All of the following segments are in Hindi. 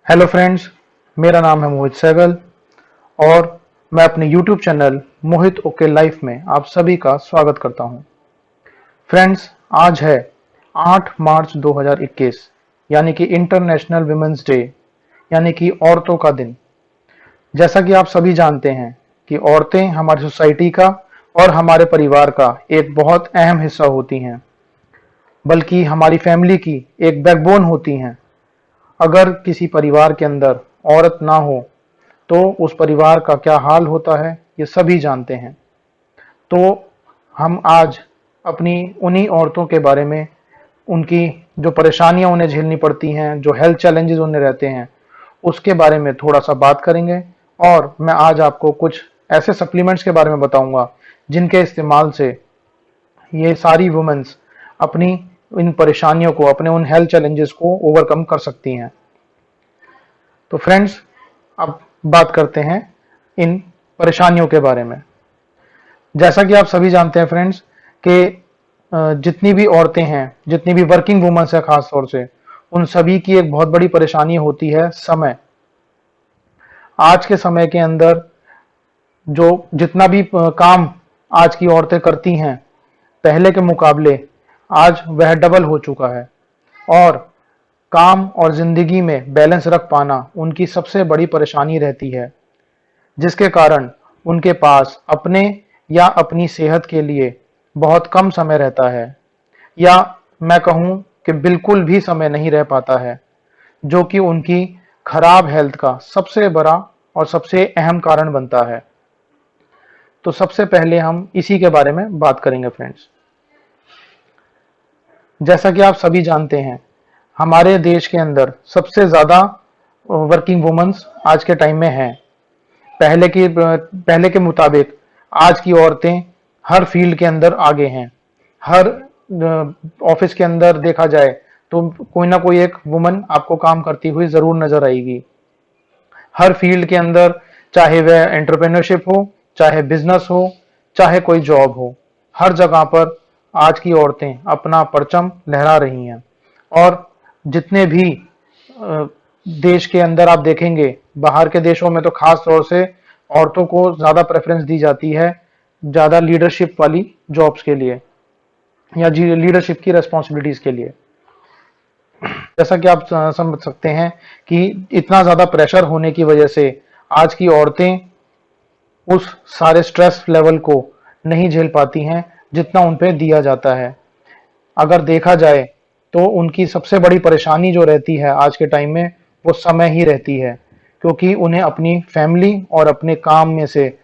हेलो फ्रेंड्स, मेरा नाम है मोहित सहगल और मैं अपने YouTube चैनल मोहित ओके लाइफ में आप सभी का स्वागत करता हूं। फ्रेंड्स, आज है 8 मार्च 2021 यानी कि इंटरनेशनल विमेंस डे यानी कि औरतों का दिन। जैसा कि आप सभी जानते हैं कि औरतें हमारी सोसाइटी का और हमारे परिवार का एक बहुत अहम हिस्सा होती हैं, बल्कि हमारी फैमिली की एक बैकबोन होती हैं। अगर किसी परिवार के अंदर औरत ना हो तो उस परिवार का क्या हाल होता है, ये सभी जानते हैं। तो हम आज अपनी उन्हीं औरतों के बारे में, उनकी जो परेशानियां उन्हें झेलनी पड़ती हैं, जो हेल्थ चैलेंजेस उन्हें रहते हैं, उसके बारे में थोड़ा सा बात करेंगे। और मैं आज आपको कुछ ऐसे सप्लीमेंट्स के बारे में बताऊंगा जिनके इस्तेमाल से ये सारी वुमेन्स अपनी इन परेशानियों को, अपने उन हेल्थ चैलेंजेस को ओवरकम कर सकती हैं। तो फ्रेंड्स, अब बात करते हैं इन परेशानियों के बारे में। जैसा कि आप सभी जानते हैं फ्रेंड्स कि जितनी भी औरतें हैं, जितनी भी वर्किंग वुमेन्स हैं खास तौर से, उन सभी की एक बहुत बड़ी परेशानी होती है समय। आज के समय के अंदर जो जितना भी काम आज की औरतें करती हैं, पहले के मुकाबले आज वह डबल हो चुका है। और काम और जिंदगी में बैलेंस रख पाना उनकी सबसे बड़ी परेशानी रहती है, जिसके कारण उनके पास अपने या अपनी सेहत के लिए बहुत कम समय रहता है, या मैं कहूं कि बिल्कुल भी समय नहीं रह पाता है, जो कि उनकी खराब हेल्थ का सबसे बड़ा और सबसे अहम कारण बनता है। तो सबसे पहले हम इसी के बारे में बात करेंगे फ्रेंड्स। जैसा कि आप सभी जानते हैं, हमारे देश के अंदर सबसे ज्यादा वर्किंग वुमेन्स आज के टाइम में हैं। पहले के मुताबिक आज की औरतें हर फील्ड के अंदर आगे हैं। हर ऑफिस के अंदर देखा जाए तो कोई ना कोई एक वुमन आपको काम करती हुई जरूर नजर आएगी। हर फील्ड के अंदर, चाहे वह एंटरप्रेन्योरशिप हो, चाहे बिजनेस हो, चाहे कोई जॉब हो, हर जगह पर आज की औरतें अपना परचम लहरा रही हैं। और जितने भी देश के अंदर आप देखेंगे, बाहर के देशों में तो खास तौर से औरतों को ज्यादा प्रेफरेंस दी जाती है, ज्यादा लीडरशिप वाली जॉब्स के लिए या लीडरशिप की रेस्पॉन्सिबिलिटीज के लिए। जैसा कि आप समझ सकते हैं कि इतना ज्यादा प्रेशर होने की वजह से आज की औरतें उस सारे स्ट्रेस लेवल को नहीं झेल पाती हैं जितना उन पे दिया जाता है। अगर देखा जाए तो उनकी सबसे बड़ी परेशानी जो रहती है आज के टाइम में, वो समय ही रहती है, क्योंकि उन्हें अपनी फैमिली और अपने काम में से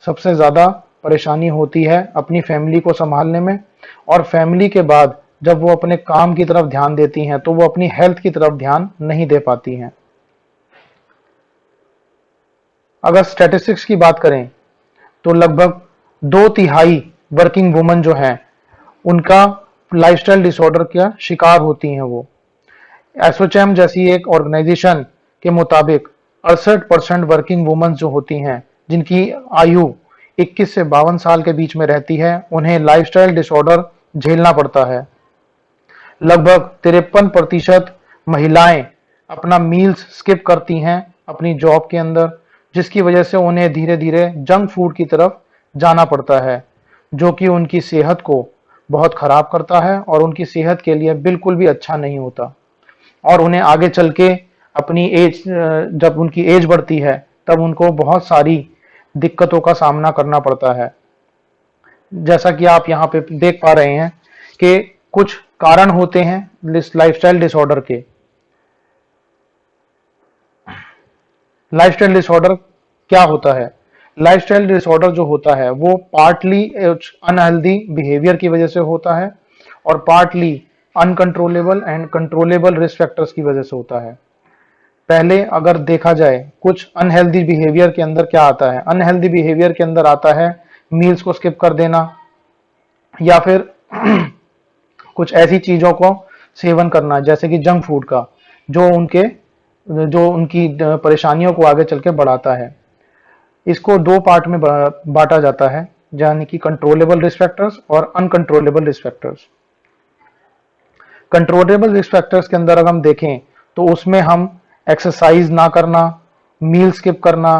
सबसे ज्यादा परेशानी होती है अपनी फैमिली को संभालने में। और फैमिली के बाद जब वो अपने काम की तरफ ध्यान देती हैं तो वो अपनी हेल्थ की तरफ ध्यान नहीं दे पाती हैं। अगर स्टैटिस्टिक्स की बात करें तो लगभग 2/3 वर्किंग वुमन जो हैं, उनका लाइफस्टाइल डिसऑर्डर का शिकार होती हैं। वो एसोचैम जैसी एक ऑर्गेनाइजेशन के मुताबिक 68% वर्किंग वुमन जो होती हैं, जिनकी आयु 21 से 52 साल के बीच में रहती है, उन्हें लाइफस्टाइल डिसऑर्डर झेलना पड़ता है। लगभग 53% महिलाएं अपना मील्स स्किप करती हैं अपनी जॉब के अंदर, जिसकी वजह से उन्हें धीरे धीरे जंक फूड की तरफ जाना पड़ता है, जो कि उनकी सेहत को बहुत खराब करता है और उनकी सेहत के लिए बिल्कुल भी अच्छा नहीं होता। और उन्हें आगे चल के अपनी एज, जब उनकी एज बढ़ती है, तब उनको बहुत सारी दिक्कतों का सामना करना पड़ता है। जैसा कि आप यहाँ पे देख पा रहे हैं कि कुछ कारण होते हैं इस लाइफस्टाइल डिसऑर्डर के। लाइफस्टाइल डिसऑर्डर क्या होता है? लाइफस्टाइल डिसऑर्डर जो होता है वो पार्टली अनहेल्दी बिहेवियर की वजह से होता है और partly uncontrollable and controllable risk factors की वजह से होता है। पहले अगर देखा जाए कुछ अनहेल्दी बिहेवियर के अंदर क्या आता है, अनहेल्दी बिहेवियर के अंदर आता है मील्स को स्किप कर देना, या फिर कुछ ऐसी चीजों को सेवन करना जैसे कि जंक फूड का, जो उनकी परेशानियों को आगे चल के बढ़ाता है। इसको दो पार्ट में बांटा जाता है, यानी कि कंट्रोलेबल रिस्क फैक्टर्स और uncontrollable risk factors. Controllable risk factors के अंदर अगर हम देखें तो उसमें हम एक्सरसाइज ना करना, मील स्किप करना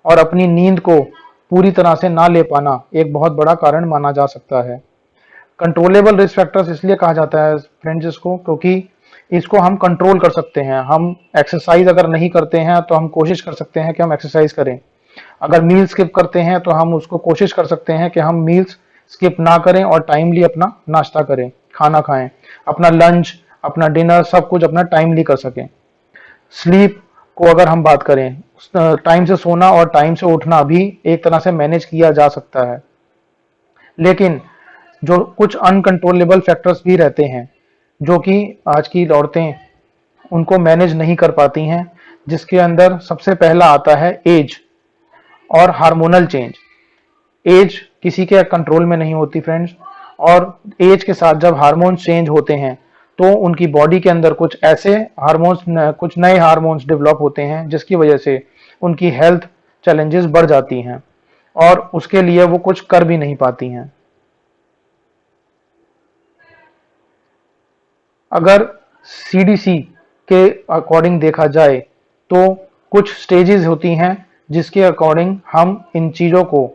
और अपनी नींद को पूरी तरह से ना ले पाना एक बहुत बड़ा कारण माना जा सकता है। कंट्रोलेबल रिस्क फैक्टर्स इसलिए कहा जाता है फ्रेंड्स इसको, क्योंकि इसको हम कंट्रोल कर सकते हैं। हम एक्सरसाइज अगर नहीं करते हैं तो हम कोशिश कर सकते हैं कि हम एक्सरसाइज करें। अगर मील स्किप करते हैं तो हम उसको कोशिश कर सकते हैं कि हम मील्स स्किप ना करें और टाइमली अपना नाश्ता करें, खाना खाएं, अपना लंच, अपना डिनर, सब कुछ अपना टाइमली कर सकें। स्लीप को अगर हम बात करें, टाइम से सोना और टाइम से उठना भी एक तरह से मैनेज किया जा सकता है। लेकिन जो कुछ अनकंट्रोलेबल फैक्टर्स भी रहते हैं जो कि आज की औरतें उनको मैनेज नहीं कर पाती हैं, जिसके अंदर सबसे पहला आता है एज और हार्मोनल चेंज। एज किसी के कंट्रोल में नहीं होती फ्रेंड्स, और एज के साथ जब हार्मोन्स चेंज होते हैं तो उनकी बॉडी के अंदर कुछ ऐसे हार्मोन्स, कुछ नए हार्मोन्स डेवलप होते हैं जिसकी वजह से उनकी हेल्थ चैलेंजेस बढ़ जाती हैं और उसके लिए वो कुछ कर भी नहीं पाती हैं। अगर सीडीसी के अकॉर्डिंग देखा जाए तो कुछ स्टेजेस होती हैं जिसके अकॉर्डिंग हम इन चीज़ों को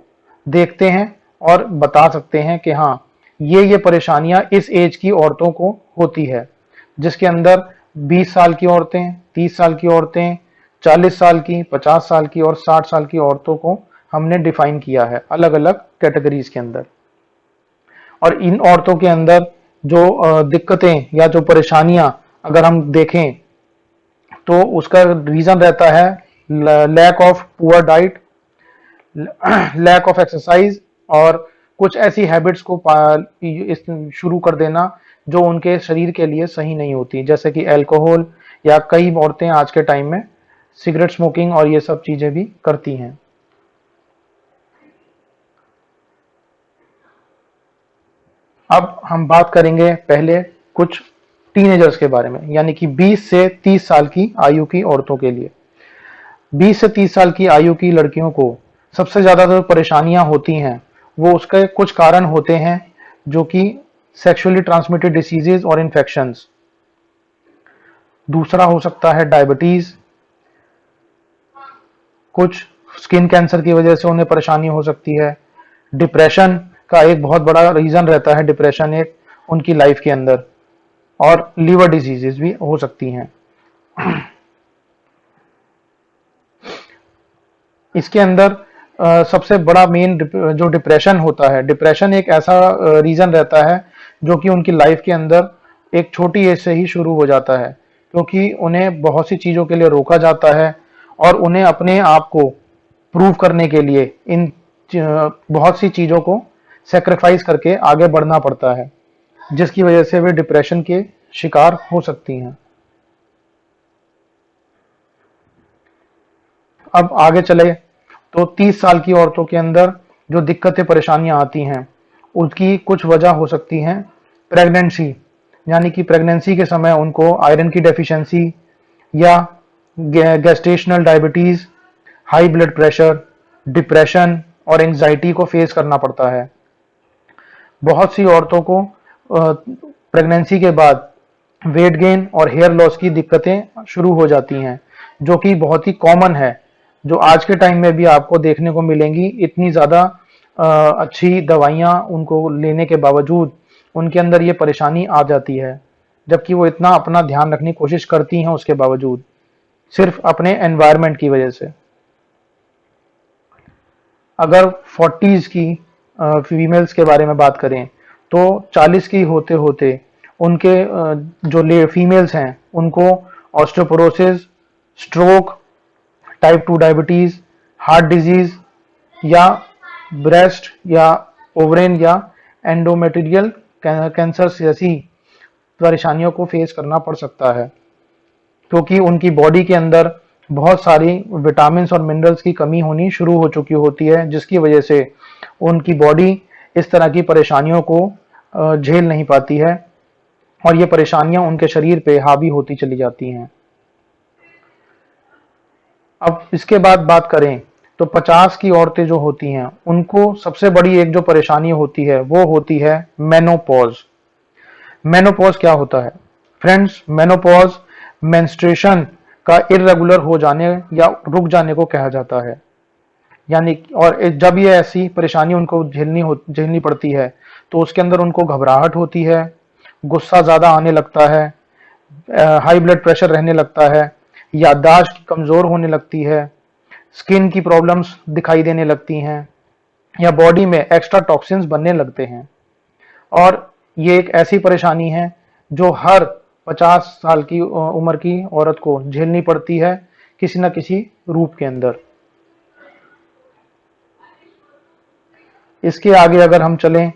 देखते हैं और बता सकते हैं कि हाँ, ये परेशानियां इस एज की औरतों को होती है, जिसके अंदर 20 साल की औरतें, 30 साल की औरतें, 40 साल की, 50 साल की और 60 साल की औरतों को हमने डिफाइन किया है अलग अलग कैटेगरीज के अंदर। और इन औरतों के अंदर जो दिक्कतें या जो परेशानियां अगर हम देखें तो उसका रीजन रहता है lack of poor diet, lack of exercise और कुछ ऐसी हैबिट्स को शुरू कर देना जो उनके शरीर के लिए सही नहीं होती, जैसे कि अल्कोहल, या कई औरतें आज के टाइम में सिगरेट स्मोकिंग और ये सब चीजें भी करती हैं। अब हम बात करेंगे पहले कुछ टीनेजर्स के बारे में, यानी कि 20 से 30 साल की आयु की औरतों के लिए। 20 से 30 साल की आयु की लड़कियों को सबसे ज्यादा जो परेशानियां होती हैं वो उसके कुछ कारण होते हैं, जो कि सेक्सुअली ट्रांसमिटेड डिसीजेज और इन्फेक्शंस। दूसरा हो सकता है डायबिटीज, कुछ स्किन कैंसर की वजह से उन्हें परेशानी हो सकती है। डिप्रेशन का एक बहुत बड़ा रीजन रहता है, डिप्रेशन एक उनकी लाइफ के अंदर, और लीवर डिजीजेस भी हो सकती हैं। इसके अंदर सबसे बड़ा मेन जो डिप्रेशन होता है, डिप्रेशन एक ऐसा रीजन रहता है जो कि उनकी लाइफ के अंदर एक छोटी एज से ही शुरू हो जाता है, क्योंकि उन्हें बहुत सी चीजों के लिए रोका जाता है और उन्हें अपने आप को प्रूव करने के लिए इन बहुत सी चीजों को सेक्रीफाइस करके आगे बढ़ना पड़ता है, जिसकी वजह से वे डिप्रेशन के शिकार हो सकती हैं। अब आगे चले तो 30 साल की औरतों के अंदर जो दिक्कतें परेशानियां आती हैं उसकी कुछ वजह हो सकती हैं प्रेगनेंसी, यानी कि प्रेगनेंसी के समय उनको आयरन की डेफिशिएंसी या gestational diabetes, high blood pressure, depression और एंजाइटी को फेस करना पड़ता है। बहुत सी औरतों को प्रेगनेंसी के बाद वेट गेन और हेयर लॉस की दिक्कतें शुरू हो जाती हैं, जो कि बहुत ही कॉमन है, जो आज के टाइम में भी आपको देखने को मिलेंगी। इतनी ज़्यादा अच्छी दवाइयाँ उनको लेने के बावजूद उनके अंदर ये परेशानी आ जाती है, जबकि वो इतना अपना ध्यान रखने की कोशिश करती हैं उसके बावजूद, सिर्फ अपने एनवायरनमेंट की वजह से। अगर 40s की फीमेल्स के बारे में बात करें तो 40 की होते होते उनके जो फीमेल्स हैं उनको osteoporosis, stroke, type 2 diabetes, heart disease या ब्रेस्ट या ओवरेन या एंडोमेट्रियल कैंसर जैसी परेशानियों को फेस करना पड़ सकता है, क्योंकि उनकी बॉडी के अंदर बहुत सारी विटामिन और मिनरल्स की कमी होनी शुरू हो चुकी होती है, जिसकी वजह से उनकी बॉडी इस तरह की परेशानियों को झेल नहीं पाती है और ये परेशानियां उनके शरीर पे हावी होती चली जाती हैं। अब इसके बाद बात करें तो 50 की औरतें जो होती हैं उनको सबसे बड़ी एक जो परेशानी होती है वो होती है मेनोपॉज। मेनोपॉज क्या होता है फ्रेंड्स? मेनोपॉज मेंस्ट्रुएशन का इर्रेगुलर हो जाने या रुक जाने को कहा जाता है। यानी और जब ये ऐसी परेशानी उनको झेलनी पड़ती है तो उसके अंदर उनको घबराहट होती है, गुस्सा ज़्यादा आने लगता है, हाई ब्लड प्रेशर रहने लगता है, याददाश्त कमज़ोर होने लगती है, स्किन की प्रॉब्लम्स दिखाई देने लगती हैं या बॉडी में एक्स्ट्रा टॉक्सिन्स बनने लगते हैं। और ये एक ऐसी परेशानी है जो हर 50 साल की उम्र की औरत को झेलनी पड़ती है किसी न किसी रूप के अंदर। इसके आगे अगर हम चलें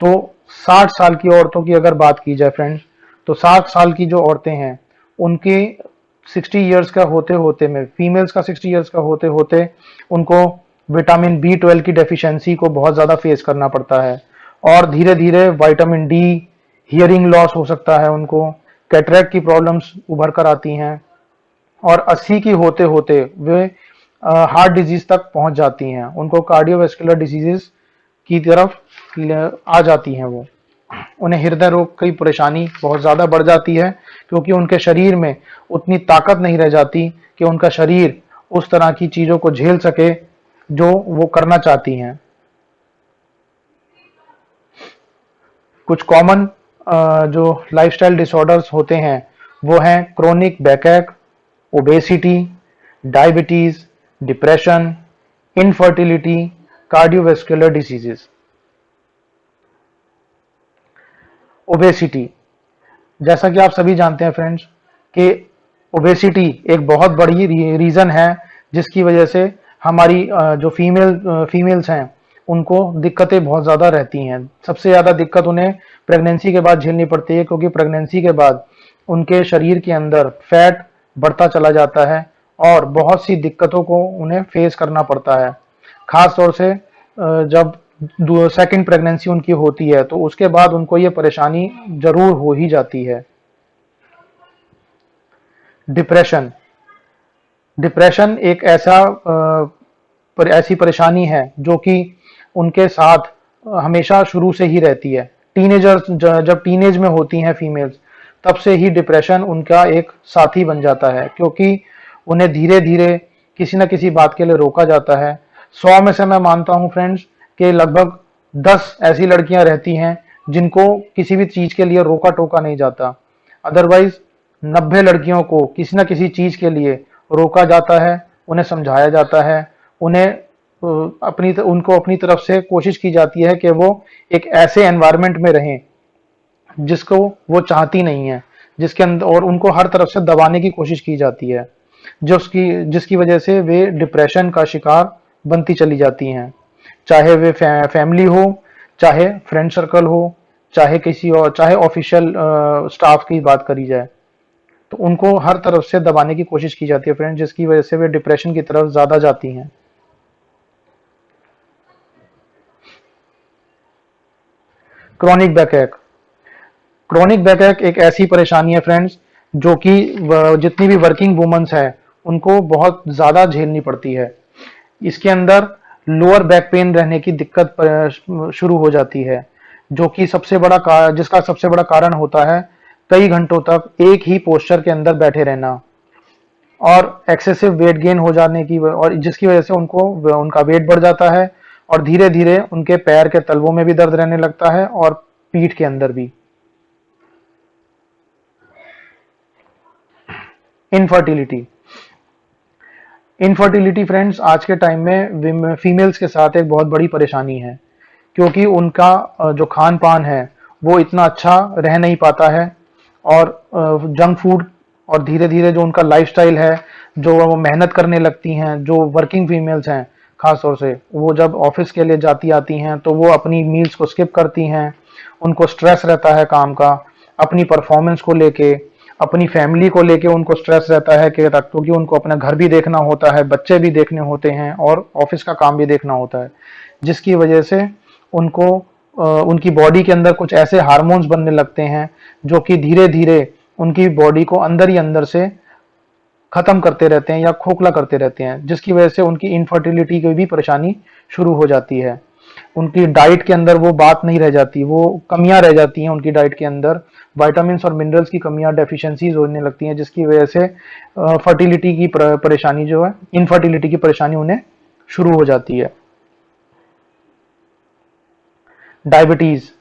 तो 60 साल की औरतों की अगर बात की जाए फ्रेंड्स, तो 60 साल की जो औरतें हैं उनके 60 इयर्स का होते होते में, फीमेल्स का 60 इयर्स का होते होते उनको विटामिन B12 की डेफिशिएंसी को बहुत ज़्यादा फेस करना पड़ता है और धीरे धीरे विटामिन D, हियरिंग लॉस हो सकता है उनको, कैटरेक्ट की प्रॉब्लम्स उभर कर आती हैं और 80 की होते होते वे हार्ट डिजीज तक पहुंच जाती हैं, उनको कार्डियोवैस्कुलर डिजीजेस की तरफ आ जाती हैं। वो उन्हें हृदय रोग की परेशानी बहुत ज़्यादा बढ़ जाती है क्योंकि उनके शरीर में उतनी ताकत नहीं रह जाती कि उनका शरीर उस तरह की चीज़ों को झेल सके जो वो करना चाहती हैं। कुछ कॉमन जो लाइफस्टाइल डिसऑर्डर्स होते हैं वो हैं chronic बैकएक, obesity, diabetes, depression, infertility, cardiovascular diseases. Obesity, जैसा कि आप सभी जानते हैं फ्रेंड्स कि ओबेसिटी एक बहुत बड़ी रीज़न है जिसकी वजह से हमारी जो फीमेल्स हैं उनको दिक्कतें बहुत ज़्यादा रहती हैं। सबसे ज़्यादा दिक्कत उन्हें प्रेगनेंसी के बाद झेलनी पड़ती है क्योंकि प्रेगनेंसी के बाद उनके शरीर के अंदर फैट बढ़ता चला जाता है और बहुत सी दिक्कतों को उन्हें फेस करना पड़ता है। खास तौर से जब सेकंड प्रेगनेंसी उनकी होती है तो उसके बाद उनको ये परेशानी जरूर हो ही जाती है। डिप्रेशन, डिप्रेशन एक ऐसी परेशानी है जो कि उनके साथ हमेशा शुरू से ही रहती है। टीनेजर्स जब टीनेज में होती हैं फीमेल्स तब से ही डिप्रेशन उनका एक साथी बन जाता है क्योंकि उन्हें धीरे धीरे किसी न किसी बात के लिए रोका जाता है। 100 में से मैं मानता हूं फ्रेंड्स कि लगभग 10 ऐसी लड़कियां रहती हैं जिनको किसी भी चीज के लिए रोका टोका नहीं जाता। अदरवाइज 90 लड़कियों को किसी न किसी चीज के लिए रोका जाता है, उन्हें समझाया जाता है, उनको अपनी तरफ से कोशिश की जाती है कि वो एक ऐसे एनवायरनमेंट में रहें जिसको वो चाहती नहीं है, जिसके अंदर, और उनको हर तरफ से दबाने की कोशिश की जाती है जिसकी वजह से वे डिप्रेशन का शिकार बनती चली जाती हैं। चाहे वे फैमिली हो, चाहे फ्रेंड सर्कल हो, चाहे ऑफिशियल स्टाफ की बात करी जाए, तो उनको हर तरफ से दबाने की कोशिश की जाती है फ्रेंड, जिसकी वजह से वे डिप्रेशन की तरफ ज्यादा जाती हैं। क्रॉनिक बैकएक, क्रॉनिक बैकएक एक ऐसी परेशानी है फ्रेंड्स जो कि जितनी भी वर्किंग वुमेन्स है उनको बहुत ज्यादा झेलनी पड़ती है। इसके अंदर लोअर बैक पेन रहने की दिक्कत शुरू हो जाती है जो कि जिसका सबसे बड़ा कारण होता है कई घंटों तक एक ही पोस्चर के अंदर बैठे रहना और एक्सेसिव वेट गेन हो जाने की, और जिसकी वजह से उनका वेट बढ़ जाता है और धीरे धीरे उनके पैर के तलवों में भी दर्द रहने लगता है और पीठ के अंदर भी। इनफर्टिलिटी, इनफर्टिलिटी फ्रेंड्स आज के टाइम में फीमेल्स के साथ एक बहुत बड़ी परेशानी है क्योंकि उनका जो खान पान है वो इतना अच्छा रह नहीं पाता है और जंक फूड और धीरे धीरे जो उनका लाइफस्टाइल है, जो वो मेहनत करने लगती हैं, जो वर्किंग फीमेल्स हैं खास तौर से, वो जब ऑफिस के लिए जाती आती हैं तो वो अपनी मील्स को स्किप करती हैं। उनको स्ट्रेस रहता है काम का, अपनी परफॉर्मेंस को लेके, अपनी फैमिली को लेके उनको स्ट्रेस रहता है क्योंकि उनको अपना घर भी देखना होता है, बच्चे भी देखने होते हैं और ऑफिस का काम भी देखना होता है, जिसकी वजह से उनको उनकी बॉडी के अंदर कुछ ऐसे हार्मोन्स बनने लगते हैं जो कि धीरे धीरे उनकी बॉडी को अंदर ही अंदर से खत्म करते रहते हैं या खोखला करते रहते हैं, जिसकी वजह से उनकी इनफर्टिलिटी की भी परेशानी शुरू हो जाती है। उनकी डाइट के अंदर वो बात नहीं रह जाती, वो कमियां रह जाती हैं उनकी डाइट के अंदर, विटामिन्स और मिनरल्स की कमियां, डेफिशिएंसीज होने लगती हैं, जिसकी वजह से फर्टिलिटी की परेशानी जो है, इनफर्टिलिटी की परेशानी उन्हें शुरू हो जाती है। डायबिटीज,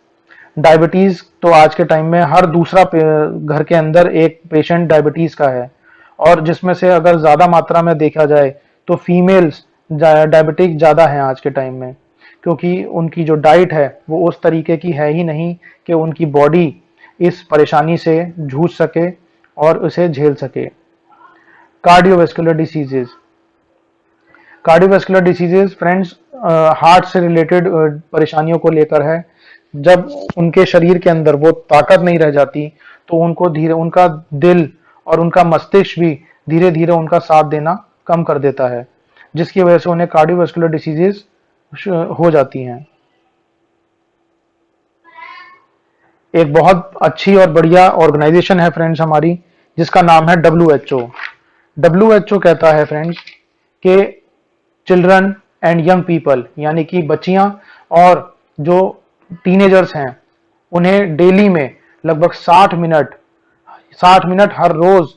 डायबिटीज तो आज के टाइम में हर दूसरा घर के अंदर एक पेशेंट डायबिटीज का है, और जिसमें से अगर ज्यादा मात्रा में देखा जाए तो फीमेल्स डायबिटिक ज्यादा हैं आज के टाइम में, क्योंकि उनकी जो डाइट है वो उस तरीके की है ही नहीं कि उनकी बॉडी इस परेशानी से जूझ सके और उसे झेल सके। Cardiovascular diseases, cardiovascular diseases friends heart से रिलेटेड परेशानियों को लेकर है। जब उनके शरीर के अंदर वो ताकत नहीं रह जाती तो उनको धीरे, उनका दिल और उनका मस्तिष्क भी धीरे धीरे उनका साथ देना कम कर देता है, जिसकी वजह से उन्हें कार्डियोवैस्कुलर डिसीजेज हो जाती हैं। एक बहुत अच्छी और बढ़िया ऑर्गेनाइजेशन है फ्रेंड्स हमारी, जिसका नाम है WHO। WHO कहता है फ्रेंड्स कि चिल्ड्रन एंड यंग पीपल, यानी कि बच्चियां और जो टीनेजर्स हैं, उन्हें डेली में लगभग 60 मिनट हर रोज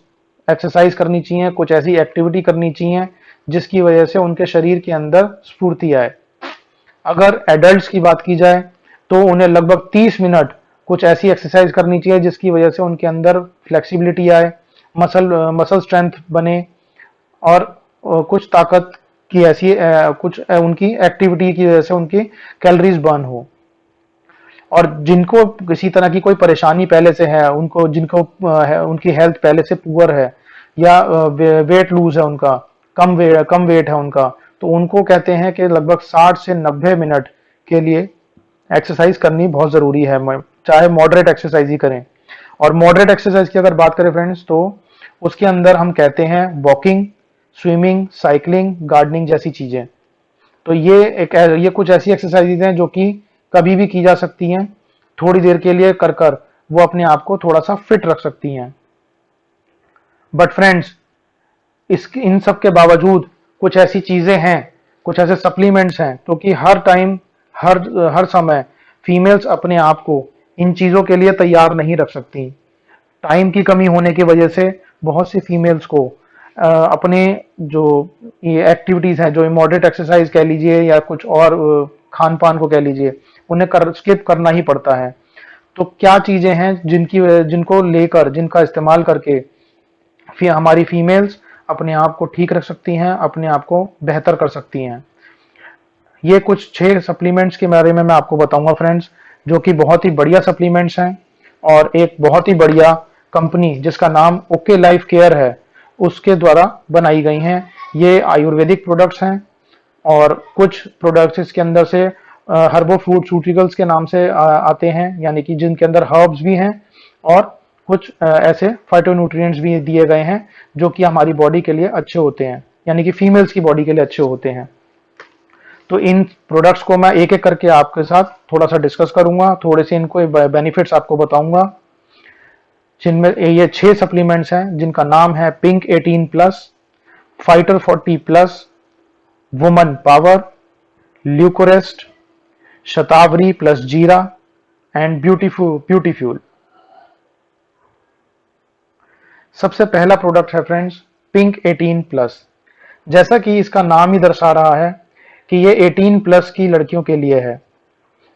एक्सरसाइज करनी चाहिए, कुछ ऐसी एक्टिविटी करनी चाहिए जिसकी वजह से उनके शरीर के अंदर स्फूर्ति आए। अगर एडल्ट्स की बात की जाए तो उन्हें लगभग 30 मिनट कुछ ऐसी एक्सरसाइज करनी चाहिए जिसकी वजह से उनके अंदर फ्लेक्सिबिलिटी आए, मसल स्ट्रेंथ बने, और कुछ ताकत की ऐसी उनकी एक्टिविटी की वजह से उनकी कैलोरीज बर्न हो। और जिनको किसी तरह की कोई परेशानी पहले से है, उनको जिनको उनकी हेल्थ पहले से पुअर है, या वेट लूज है उनका, कम वेट है उनका, तो उनको कहते हैं कि लगभग 60 से 90 मिनट के लिए एक्सरसाइज करनी बहुत जरूरी है, चाहे मॉडरेट एक्सरसाइज ही करें। और मॉडरेट एक्सरसाइज की अगर बात करें फ्रेंड्स तो उसके अंदर हम कहते हैं वॉकिंग, स्विमिंग, साइकिलिंग, गार्डनिंग जैसी चीजें। तो ये कुछ ऐसी एक्सरसाइजेज हैं जो कि कभी भी की जा सकती हैं, थोड़ी देर के लिए कर कर वो अपने आप को थोड़ा सा फिट रख सकती हैं। बट फ्रेंड्स, इन सब के बावजूद कुछ ऐसी चीजें हैं, कुछ ऐसे सप्लीमेंट्स हैं, क्योंकि हर टाइम हर समय फीमेल्स अपने आप को इन चीजों के लिए तैयार नहीं रख सकती। टाइम की कमी होने की वजह से बहुत सी फीमेल्स को अपने जो ये एक्टिविटीज हैं, जो मॉडरेट एक्सरसाइज कह लीजिए या कुछ और खान पान को कह लीजिए, उन्हें स्किप करना ही पड़ता है। तो क्या चीजें हैं जिनको लेकर, जिनका इस्तेमाल करके फिर हमारी फीमेल्स अपने आप को ठीक रख सकती हैं, अपने आप को बेहतर कर सकती हैं। ये कुछ 6 सप्लीमेंट्स के बारे में मैं आपको बताऊंगा फ्रेंड्स, जो कि बहुत ही बढ़िया सप्लीमेंट्स हैं, और एक बहुत ही बढ़िया कंपनी जिसका नाम ओके लाइफ केयर है उसके द्वारा बनाई गई हैं। ये आयुर्वेदिक प्रोडक्ट्स हैं, और कुछ प्रोडक्ट्स इसके अंदर से हर्बो फ्रूटिकल्स के नाम से आते हैं, यानी कि जिनके अंदर हर्ब्स भी हैं, और कुछ ऐसे फाइटोन्यूट्रिएंट्स भी दिए गए हैं जो कि हमारी बॉडी के लिए अच्छे होते हैं, यानी कि फीमेल्स की बॉडी के लिए अच्छे होते हैं। तो इन प्रोडक्ट्स को मैं एक एक करके आपके साथ थोड़ा सा डिस्कस करूंगा, थोड़े से इनको बेनिफिट्स आपको बताऊंगा, जिनमें ये 6 सप्लीमेंट्स हैं जिनका नाम है पिंक 18+, फाइटर 40+, वुमन पावर, ल्यूकोरेस्ट, शतावरी प्लस जीरा एंड ब्यूटी फ्यूल। सबसे पहला प्रोडक्ट है फ्रेंड्स पिंक 18+। जैसा कि इसका नाम ही दर्शा रहा है कि ये 18+ की लड़कियों के लिए है,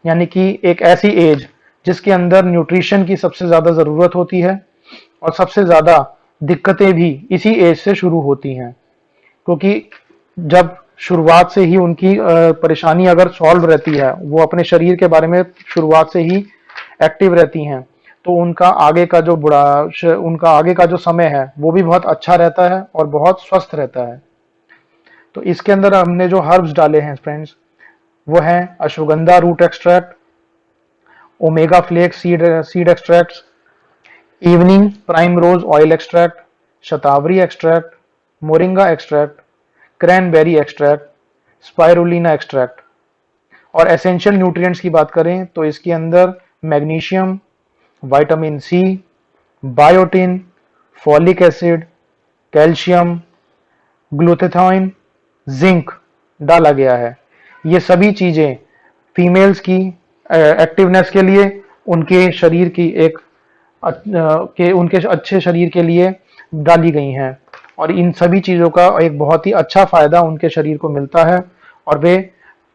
यानी कि एक ऐसी एज जिसके अंदर न्यूट्रिशन की सबसे ज्यादा जरूरत होती है, और सबसे ज्यादा दिक्कतें भी इसी एज से शुरू होती हैं, क्योंकि जब शुरुआत से ही उनकी परेशानी अगर सॉल्व रहती है, वो अपने शरीर के बारे में शुरुआत से ही एक्टिव रहती हैं, तो उनका आगे का जो समय है वो भी बहुत अच्छा रहता है और बहुत स्वस्थ रहता है। तो इसके अंदर हमने जो हर्ब्स डाले हैं फ्रेंड्स, वो हैं ashwagandha root extract, omega flax seed extract, evening primrose oil extract, shatavari extract, moringa extract, cranberry extract, spirulina extract. और एसेंशियल न्यूट्रिएंट्स की बात करें तो इसके अंदर magnesium, vitamin C, biotin, folic acid, calcium, glutathione, zinc डाला गया है। ये सभी चीजें फीमेल्स की एक्टिवनेस के लिए, उनके शरीर की एक के उनके अच्छे शरीर के लिए डाली गई हैं। और इन सभी चीज़ों का एक बहुत ही अच्छा फायदा उनके शरीर को मिलता है, और वे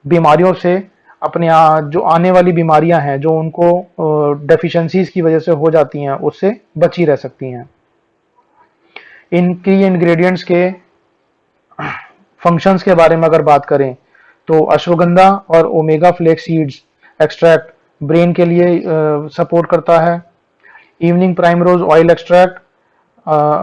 बीमारियों से अपने जो आने वाली बीमारियां हैं जो उनको डेफिशिएंसीज की वजह से हो जाती हैं, उससे बची रह सकती हैं। इनकी इंग्रेडिएंट्स के फंक्शंस के बारे में अगर बात करें तो अश्वगंधा और omega flax seeds extract brain के लिए सपोर्ट करता है। Evening primrose oil extract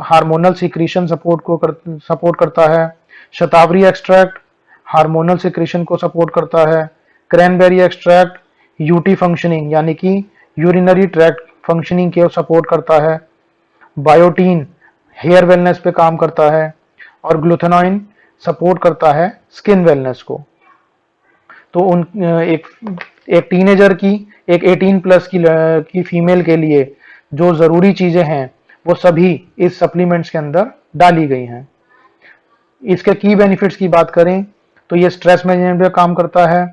hormonal secretion support करता है। शतावरी एक्सट्रैक्ट हार्मोनल सिक्रीशन को सपोर्ट करता है। क्रैनबेरी एक्सट्रैक्ट यूटी फंक्शनिंग यानी कि यूरिनरी ट्रैक्ट फंक्शनिंग के सपोर्ट करता है। बायोटीन हेयर वेलनेस पे काम करता है, और ग्लूथेनॉइन सपोर्ट करता है स्किन वेलनेस को। तो एक टीनेजर की, एक 18 प्लस की फीमेल के लिए जो जरूरी चीजें हैं वो सभी इस सप्लीमेंट्स के अंदर डाली गई हैं। इसके की बेनिफिट्स की बात करें तो ये स्ट्रेस मैनेजमेंट पे काम करता है,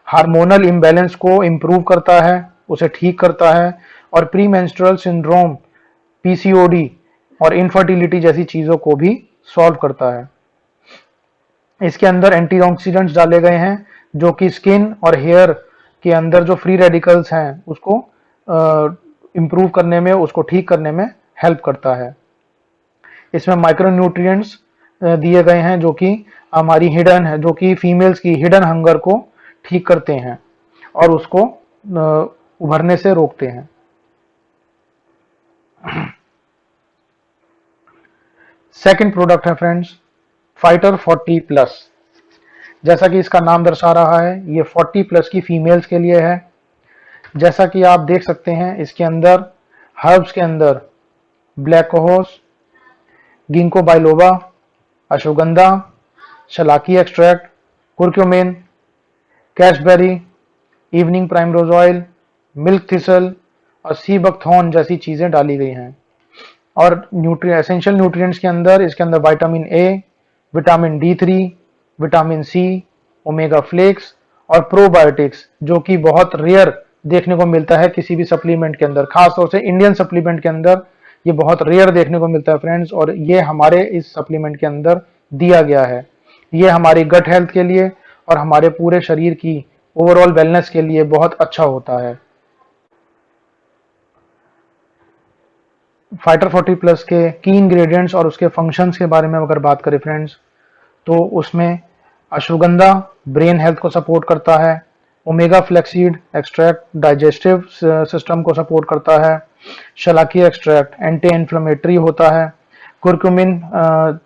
हार्मोनल इम्बैलेंस को इम्प्रूव करता है, उसे ठीक करता है, और प्री मेंस्ट्रुअल सिंड्रोम, पीसीओडी और इनफर्टिलिटी जैसी चीजों को भी सॉल्व करता है। इसके अंदर एंटीऑक्सीडेंट्स डाले गए हैं जो कि स्किन और हेयर के अंदर जो फ्री रेडिकल्स हैं उसको इम्प्रूव करने में, उसको ठीक करने में हेल्प करता है। इसमें माइक्रो न्यूट्रिएंट्स दिए गए हैं जो कि हमारी हिडन है, जो कि फीमेल्स की हिडन हंगर को ठीक करते हैं और उसको उभरने से रोकते हैं। सेकंड प्रोडक्ट है फ्रेंड्स फाइटर 40 प्लस। जैसा कि इसका नाम दर्शा रहा है, ये 40 प्लस की फीमेल्स के लिए है। जैसा कि आप देख सकते हैं इसके अंदर हर्ब्स के अंदर black cohosh, ginkgo biloba, ashwagandha, shallaki extract, curcumin, chasteberry, evening primrose oil, milk thistle और सी बकथॉर्न जैसी चीजें डाली गई हैं। और एसेंशियल न्यूट्रिएंट्स के अंदर इसके अंदर vitamin A, vitamin D3, vitamin C, omega flax और प्रोबायोटिक्स, जो कि बहुत रेयर देखने को मिलता है किसी भी सप्लीमेंट के अंदर, खासतौर से इंडियन सप्लीमेंट के अंदर ये बहुत रेयर देखने को मिलता है फ्रेंड्स। और ये हमारे इस सप्लीमेंट के अंदर दिया गया है। ये हमारी गट हेल्थ के लिए और हमारे पूरे शरीर की ओवरऑल वेलनेस के लिए बहुत अच्छा होता है। फाइटर 40 प्लस के की इंग्रेडिएंट्स और उसके फंक्शंस के बारे में अगर बात करें फ्रेंड्स, तो उसमें अश्वगंधा ब्रेन हेल्थ को सपोर्ट करता है, omega flaxseed extract digestive system को सपोर्ट करता है, शलाकी एक्सट्रैक्ट एंटी इन्फ्लेमेटरी होता है, कुर्क्यूमिन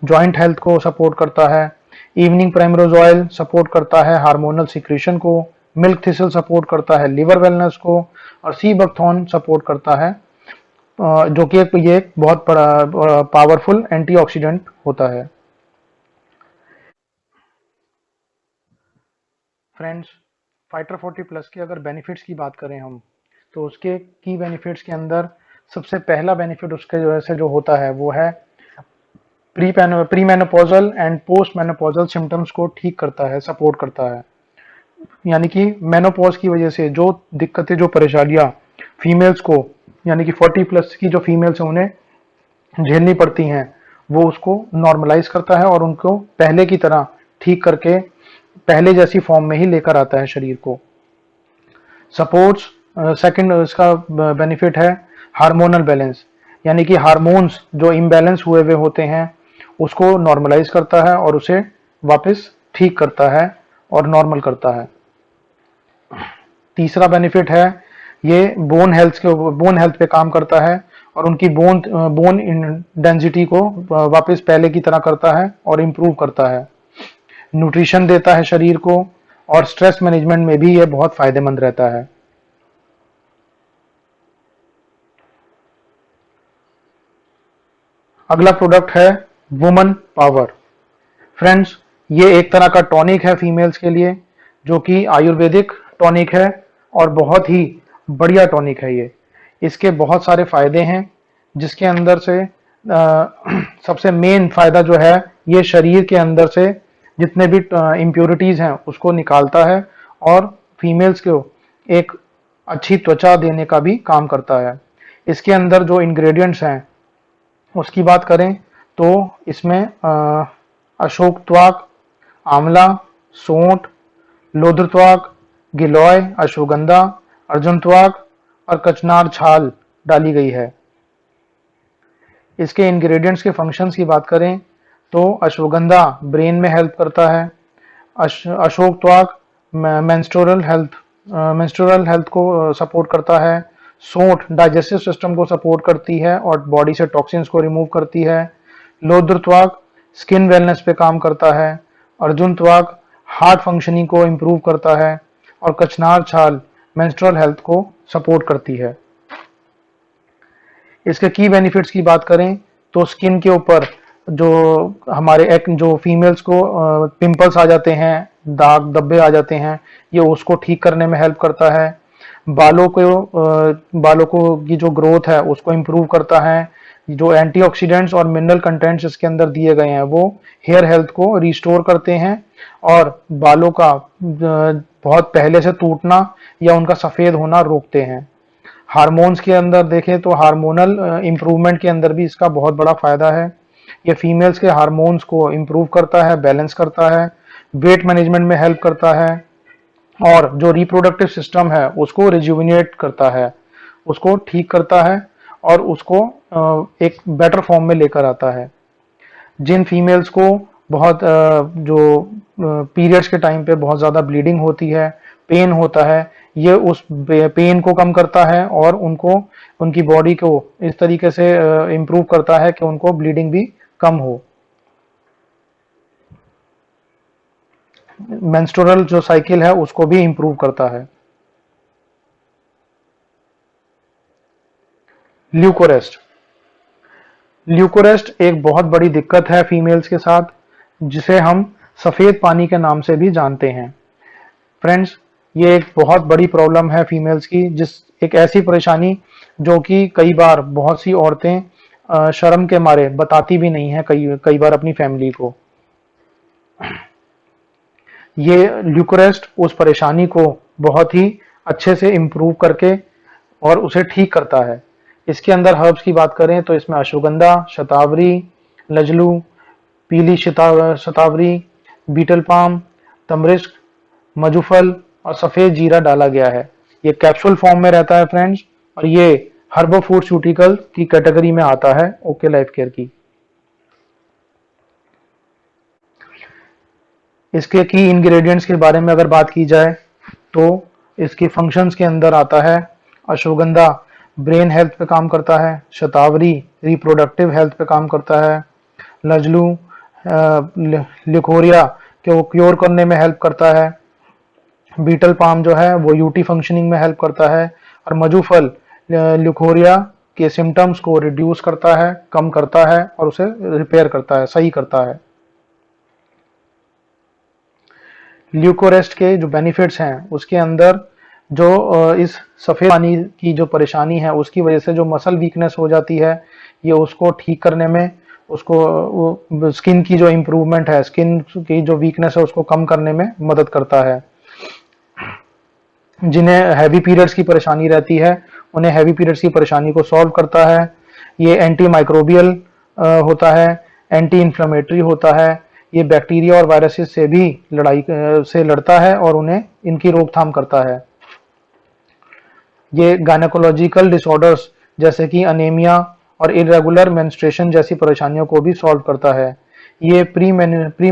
जॉइंट हेल्थ को सपोर्ट करता है, इवनिंग प्राइमरोज ऑयल सपोर्ट करता है हार्मोनल सिक्रीशन को, मिल्क थिसल सपोर्ट करता है लिवर वेलनेस को, और सी बकथॉर्न सपोर्ट करता है जो कि ये एक बहुत बड़ा पावरफुल एंटीऑक्सीडेंट होता है। फ्रेंड्स, फाइटर 40 प्लस के अगर बेनिफिट्स की बात करें हम, तो उसके की बेनिफिट्स के अंदर सबसे पहला बेनिफिट उसके वजह से जो होता है वो है pre menopausal and post menopausal symptoms को ठीक करता है, सपोर्ट करता है। यानी कि मेनोपॉज की वजह से जो दिक्कतें, जो परेशानियां फीमेल्स को, यानी कि 40 प्लस की जो फीमेल्स हैं उन्हें झेलनी पड़ती हैं, वो उसको नॉर्मलाइज करता है और उनको पहले की तरह ठीक करके पहले जैसी फॉर्म में ही लेकर आता है शरीर को। सपोर्ट्स सेकंड इसका बेनिफिट है हार्मोनल बैलेंस, यानी कि हार्मोन्स जो इम्बैलेंस हुए हुए होते हैं उसको नॉर्मलाइज करता है और उसे वापस ठीक करता है और नॉर्मल करता है। तीसरा बेनिफिट है ये बोन हेल्थ पे काम करता है और उनकी बोन डेंसिटी को वापस पहले की तरह करता है और इम्प्रूव करता है। न्यूट्रिशन देता है शरीर को, और स्ट्रेस मैनेजमेंट में भी ये बहुत फायदेमंद रहता है। अगला प्रोडक्ट है वुमन पावर। फ्रेंड्स, ये एक तरह का टॉनिक है फीमेल्स के लिए, जो कि आयुर्वेदिक टॉनिक है और बहुत ही बढ़िया टॉनिक है ये। इसके बहुत सारे फायदे हैं, जिसके अंदर से सबसे मेन फायदा जो है, ये शरीर के अंदर से जितने भी इम्प्योरिटीज हैं उसको निकालता है और फीमेल्स को एक अच्छी त्वचा देने का भी काम करता है। इसके अंदर जो इंग्रेडिएंट्स हैं उसकी बात करें तो इसमें अशोक त्वाक, आंवला, सोंठ, लोधृ त्वाक, गिलोय, अश्वगंधा, अर्जुन त्वाक और कचनार छाल डाली गई है। इसके इंग्रेडिएंट्स के फंक्शंस की बात करें तो अश्वगंधा ब्रेन में हेल्प करता है, अशोक त्वाक मेंस्ट्रुअल हेल्थ को सपोर्ट करता है, सोंठ डाइजेस्टिव सिस्टम को सपोर्ट करती है और बॉडी से टॉक्सिन्स को रिमूव करती है, लोधृ त्वाक स्किन वेलनेस पे काम करता है, अर्जुन त्वाक हार्ट फंक्शनिंग को इम्प्रूव करता है और कचनार छाल मेंस्ट्रुअल हेल्थ को सपोर्ट करती है। इसके की बेनिफिट्स की बात करें तो स्किन के ऊपर जो हमारे एक जो फीमेल्स को पिंपल्स आ जाते हैं, दाग धब्बे आ जाते हैं, ये उसको ठीक करने में हेल्प करता है। बालों को की जो ग्रोथ है उसको इम्प्रूव करता है। जो एंटीऑक्सीडेंट्स और मिनरल कंटेंट्स इसके अंदर दिए गए हैं वो हेयर हेल्थ को रिस्टोर करते हैं और बालों का बहुत पहले से टूटना या उनका सफेद होना रोकते हैं। हार्मोन्स के अंदर देखें तो हार्मोनल इम्प्रूवमेंट के अंदर भी इसका बहुत बड़ा फायदा है। ये फीमेल्स के हार्मोन्स को इम्प्रूव करता है, बैलेंस करता है, वेट मैनेजमेंट में हेल्प करता है और जो रिप्रोडक्टिव सिस्टम है उसको रिजुविनेट करता है, उसको ठीक करता है और उसको एक बेटर फॉर्म में लेकर आता है। जिन फीमेल्स को बहुत जो पीरियड्स के टाइम पे बहुत ज़्यादा ब्लीडिंग होती है, पेन होता है, ये उस पेन को कम करता है और उनको उनकी बॉडी को इस तरीके से इम्प्रूव करता है कि उनको ब्लीडिंग भी कम हो। मेंस्ट्रुअल जो साइकिल है उसको भी इम्प्रूव करता है। ल्यूकोरेस्ट एक बहुत बड़ी दिक्कत है फीमेल्स के साथ, जिसे हम सफेद पानी के नाम से भी जानते हैं। फ्रेंड्स, ये एक बहुत बड़ी प्रॉब्लम है फीमेल्स की, एक ऐसी परेशानी जो कि कई बार बहुत सी औरतें शर्म के मारे बताती भी नहीं है कई बार अपनी फैमिली को। ये ल्यूकोरेस्ट उस परेशानी को बहुत ही अच्छे से इम्प्रूव करके और उसे ठीक करता है। इसके अंदर हर्ब्स की बात करें तो इसमें अश्वगंधा, शतावरी, लजलू, पीली शतावरी, बीटल पाम, तमरिस्क, मजुफल और सफेद जीरा डाला गया है। ये कैप्सूल फॉर्म में रहता है फ्रेंड्स और ये हर्बोफूडस्यूटिकल की कैटेगरी में आता है ओके लाइफ केयर की। इसके की इंग्रेडिएंट्स के बारे में अगर बात की जाए तो इसके फंक्शंस के अंदर आता है अश्वगंधा ब्रेन हेल्थ पे काम करता है, शतावरी रिप्रोडक्टिव हेल्थ पे काम करता है, लजलू ल्यूकोरिया को क्योर करने में हेल्प करता है, बीटल पाम जो है वो यूटी फंक्शनिंग में हेल्प करता है और मजुफल ल्यूकोरिया के सिम्टम्स को रिड्यूस करता है, कम करता है और उसे रिपेयर करता है, सही करता है। ल्यूकोरेस्ट के जो बेनिफिट्स हैं उसके अंदर जो इस सफ़ेद पानी की जो परेशानी है उसकी वजह से जो मसल वीकनेस हो जाती है, ये उसको ठीक करने में, उसको स्किन की जो इम्प्रूवमेंट है, स्किन की जो वीकनेस है उसको कम करने में मदद करता है। जिन्हें हैवी पीरियड्स की परेशानी रहती है उन्हें हैवी पीरियड्स की परेशानी को सॉल्व करता है। ये एंटी माइक्रोबियल होता है, एंटी इन्फ्लेमेटरी होता है, ये बैक्टीरिया और वायरसेस से भी से लड़ता है और उन्हें इनकी रोकथाम करता है। ये गायनेकोलॉजिकल डिसऑर्डर्स जैसे कि अनेमिया और इरेगुलर मेंस्ट्रुएशन जैसी परेशानियों को भी सॉल्व करता है। ये प्री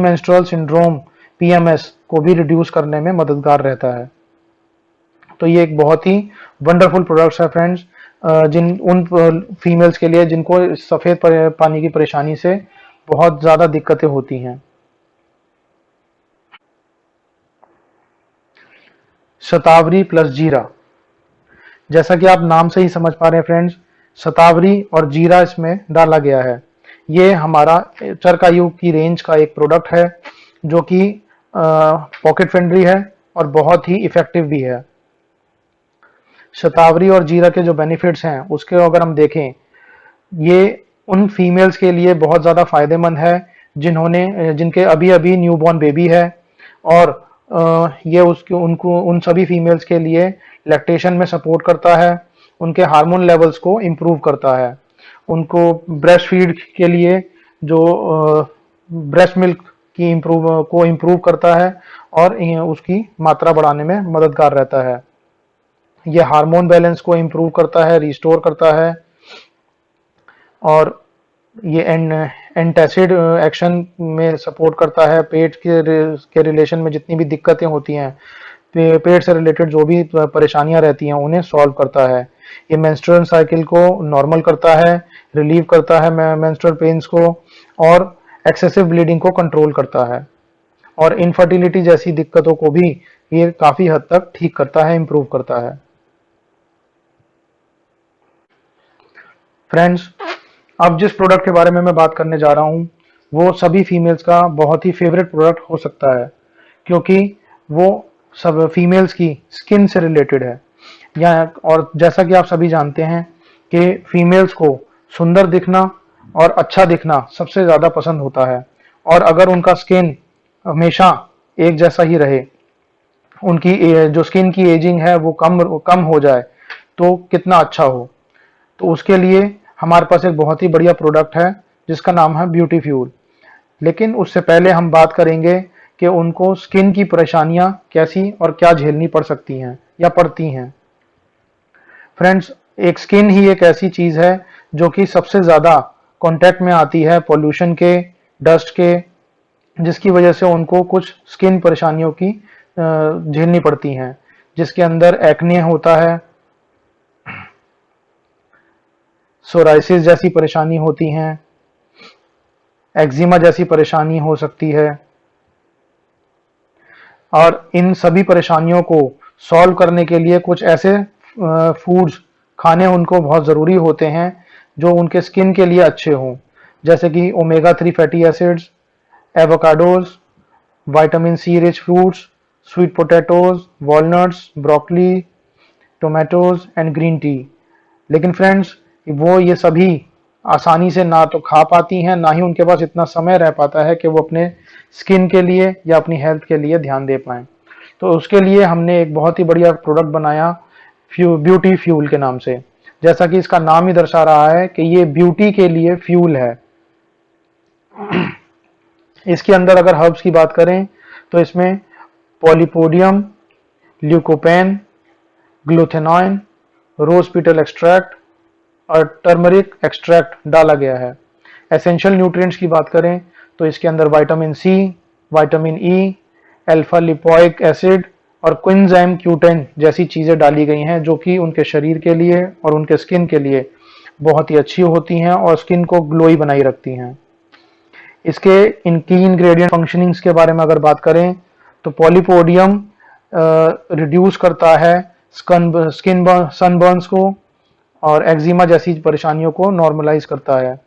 मेंस्ट्रुअल सिंड्रोम पीएमएस को भी रिड्यूस करने में मददगार रहता है। तो ये एक बहुत ही वंडरफुल प्रोडक्ट्स है फ्रेंड्स, उन फीमेल्स के लिए जिनको सफ़ेद पानी की परेशानी से बहुत ज़्यादा दिक्कतें होती हैं। शतावरी प्लस जीरा, जैसा कि आप नाम से ही समझ पा रहे हैं फ्रेंड्स, शतावरी और जीरा इसमें डाला गया है। ये हमारा चरकायु की रेंज का एक प्रोडक्ट है जो कि पॉकेट फ्रेंडली है और बहुत ही इफेक्टिव भी है। शतावरी और जीरा के जो बेनिफिट्स हैं उसके अगर हम देखें, ये उन फीमेल्स के लिए बहुत ज़्यादा फायदेमंद है जिनके अभी अभी न्यूबॉर्न बेबी है और ये उसके उनको उन सभी फीमेल्स के लिए लैक्टेशन में सपोर्ट करता है, उनके हार्मोन लेवल्स को इम्प्रूव करता है, उनको ब्रेस्ट फीड के लिए जो ब्रेस्ट मिल्क की इम्प्रूव करता है और उसकी मात्रा बढ़ाने में मददगार रहता है। ये हार्मोन बैलेंस को इम्प्रूव करता है, रिस्टोर करता है, और ये एंटासिड एक्शन में सपोर्ट करता है। पेट के रिलेशन में जितनी भी दिक्कतें होती हैं, पेट से रिलेटेड जो भी परेशानियां रहती हैं, उन्हें सॉल्व करता है। ये मेंस्ट्रुअल साइकिल को नॉर्मल करता है, रिलीव करता है मेंस्ट्रुअल पेन्स को, और एक्सेसिव ब्लीडिंग को कंट्रोल करता है, और इनफर्टिलिटी जैसी दिक्कतों को भी ये काफी हद तक ठीक करता है, इम्प्रूव करता है। फ्रेंड्स, अब जिस प्रोडक्ट के बारे में मैं बात करने जा रहा हूँ, वो सभी फीमेल्स का बहुत ही फेवरेट प्रोडक्ट हो सकता है, क्योंकि वो सब फीमेल्स की स्किन से रिलेटेड है। या और जैसा कि आप सभी जानते हैं कि फीमेल्स को सुंदर दिखना और अच्छा दिखना सबसे ज़्यादा पसंद होता है, और अगर उनका स्किन हमेशा एक जैसा ही रहे, उनकी जो स्किन की एजिंग है वो कम कम हो जाए, तो कितना अच्छा हो। तो उसके लिए हमारे पास एक बहुत ही बढ़िया प्रोडक्ट है जिसका नाम है ब्यूटी फ्यूल। लेकिन उससे पहले हम बात करेंगे कि उनको स्किन की परेशानियां कैसी और क्या झेलनी पड़ सकती हैं या पड़ती हैं। फ्रेंड्स, एक स्किन ही एक ऐसी चीज है जो कि सबसे ज्यादा कांटेक्ट में आती है पोल्यूशन के, डस्ट के, जिसकी वजह से उनको कुछ स्किन परेशानियों की झेलनी पड़ती हैं, जिसके अंदर एक्ने होता है, सोराइसिस जैसी परेशानी होती हैं, एक्जिमा जैसी परेशानी हो सकती है। और इन सभी परेशानियों को सॉल्व करने के लिए कुछ ऐसे फूड्स खाने उनको बहुत ज़रूरी होते हैं जो उनके स्किन के लिए अच्छे हों, जैसे कि omega 3 fatty acids, avocados, vitamin C rich fruits, sweet potatoes, walnuts, broccoli, tomatoes and green tea. लेकिन फ्रेंड्स, वो ये सभी आसानी से ना तो खा पाती हैं, ना ही उनके पास इतना समय रह पाता है कि वो अपने स्किन के लिए या अपनी हेल्थ के लिए ध्यान दे पाएं। तो उसके लिए हमने एक बहुत ही बढ़िया प्रोडक्ट बनाया ब्यूटी फ्यूल के नाम से। जैसा कि इसका नाम ही दर्शा रहा है कि ये ब्यूटी के लिए फ्यूल है। इसके अंदर अगर हर्ब्स की बात करें तो इसमें पॉलीपोडियम, ल्यूकोपेन, ग्लूथेनॉइन, रोज पीटल एक्सट्रैक्ट और टर्मरिक एक्सट्रैक्ट डाला गया है। एसेंशियल न्यूट्रिएंट्स की बात करें तो इसके अंदर vitamin C, vitamin E, alpha lipoic acid और क्विनजाइम क्यूटेन जैसी चीज़ें डाली गई हैं, जो कि उनके शरीर के लिए और उनके स्किन के लिए बहुत ही अच्छी होती हैं और स्किन को ग्लोई बनाई रखती हैं। इसके इनकी इंग्रेडिएंट फंक्शनिंग्स के बारे में अगर बात करें तो पॉलीपोडियम रिड्यूस करता है स्किन सनबर्न्स को और एक्जिमा जैसी परेशानियों को नॉर्मलाइज करता है।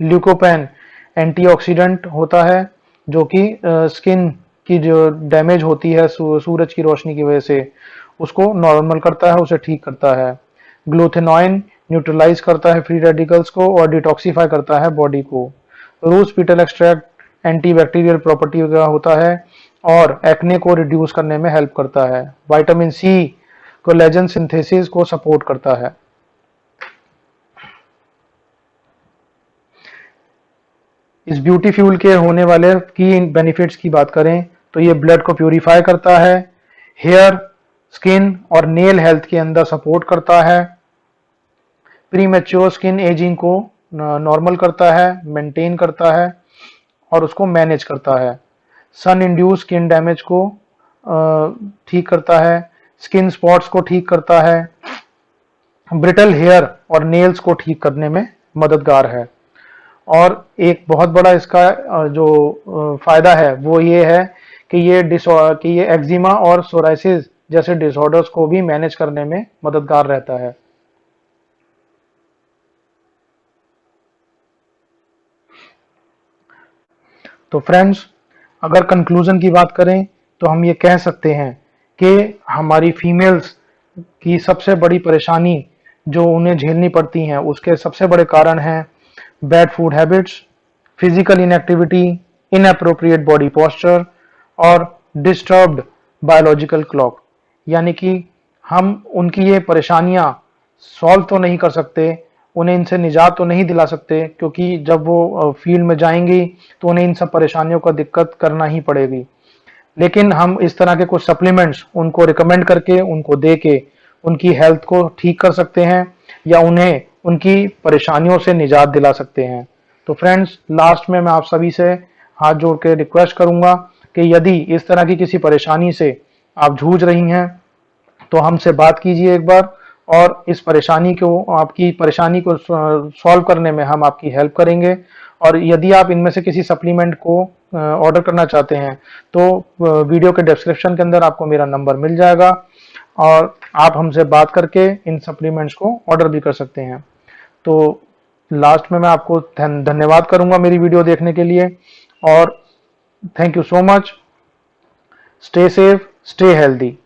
ल्यूकोपेन एंटीऑक्सीडेंट होता है, जो कि स्किन की जो डैमेज होती है सूरज की रोशनी की वजह से, उसको नॉर्मल करता है, उसे ठीक करता है। ग्लूथेनॉइन न्यूट्रलाइज करता है फ्री रेडिकल्स को और डिटॉक्सिफाई करता है बॉडी को। रोज पीटल एक्सट्रैक्ट एंटीबैक्टीरियल प्रॉपर्टी का होता है और एक्ने को रिड्यूस करने में हेल्प करता है। विटामिन सी कोलेजन सिंथेसिस को सपोर्ट करता है। इस ब्यूटी फ्यूल के होने वाले की बेनिफिट्स की बात करें तो ये ब्लड को प्यूरिफाई करता है, हेयर, स्किन और नेल हेल्थ के अंदर सपोर्ट करता है, प्रीमेच्योर स्किन एजिंग को नॉर्मल करता है, मेंटेन करता है और उसको मैनेज करता है। सन इंड्यूस स्किन डैमेज को ठीक करता है, स्किन स्पॉट्स को ठीक करता है, ब्रिटल हेयर और नेल्स को ठीक करने में मददगार है। और एक बहुत बड़ा इसका जो फायदा है वो ये है कि ये एक्जिमा और सोराइसिस जैसे डिसऑर्डर्स को भी मैनेज करने में मददगार रहता है। तो फ्रेंड्स, अगर कंक्लूजन की बात करें तो हम ये कह सकते हैं कि हमारी फीमेल्स की सबसे बड़ी परेशानी जो उन्हें झेलनी पड़ती हैं, उसके सबसे बड़े कारण हैं bad food habits, physical inactivity, inappropriate body posture और डिस्टर्ब्ड बायोलॉजिकल क्लॉक, यानी कि हम उनकी ये परेशानियां सॉल्व तो नहीं कर सकते, उन्हें इनसे निजात तो नहीं दिला सकते, क्योंकि जब वो फील्ड में जाएंगी तो उन्हें इन सब परेशानियों का दिक्कत करना ही पड़ेगी। लेकिन हम इस तरह के कुछ सप्लीमेंट्स उनको रिकमेंड करके, उनको दे के उनकी हेल्थ को ठीक कर सकते हैं या उन्हें उनकी परेशानियों से निजात दिला सकते हैं। तो फ्रेंड्स, लास्ट में मैं आप सभी से हाथ जोड़ के रिक्वेस्ट करूंगा कि यदि इस तरह की किसी परेशानी से आप जूझ रही हैं तो हमसे बात कीजिए एक बार, और इस परेशानी को, आपकी परेशानी को सॉल्व करने में हम आपकी हेल्प करेंगे। और यदि आप इनमें से किसी सप्लीमेंट को ऑर्डर करना चाहते हैं तो वीडियो के डिस्क्रिप्शन के अंदर आपको मेरा नंबर मिल जाएगा और आप हमसे बात करके इन सप्लीमेंट्स को ऑर्डर भी कर सकते हैं। तो लास्ट में मैं आपको धन्यवाद करूंगा मेरी वीडियो देखने के लिए, और thank you so much. Stay safe, stay healthy.